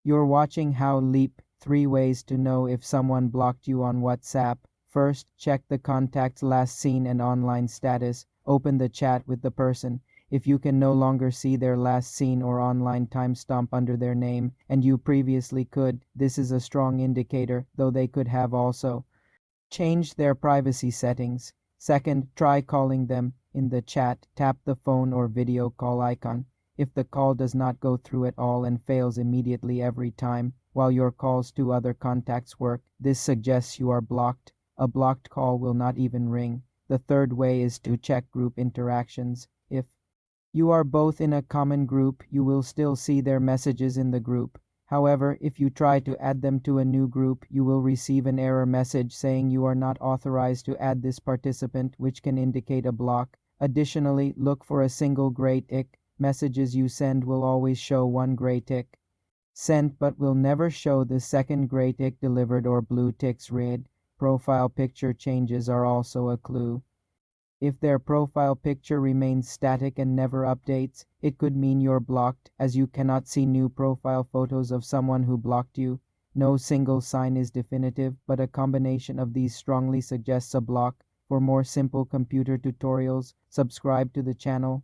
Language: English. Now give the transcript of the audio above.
You're watching How Leap 3 ways to know if someone blocked you on WhatsApp. First, check the contact's last seen and online status. Open the chat with the person. If you can no longer see their last seen or online timestamp under their name, and you previously could, this is a strong indicator, though they could have also. Change their privacy settings. Second, try calling them. In the chat, tap the phone or video call icon. If the call does not go through at all and fails immediately every time, while your calls to other contacts work, this suggests you are blocked. A blocked call will not even ring. The third way is to check group interactions. If you are both in a common group, you will still see their messages in the group. However, if you try to add them to a new group, you will receive an error message saying you are not authorized to add this participant, which can indicate a block. Additionally, look for a single gray tick. Messages you send will always show one gray tick sent but will never show the second gray tick delivered or blue ticks read. Profile picture changes are also a clue. If their profile picture remains static and never updates, it could mean you're blocked, as you cannot see new profile photos of someone who blocked you. No single sign is definitive, but a combination of these strongly suggests a block. For more simple computer tutorials, subscribe to the channel.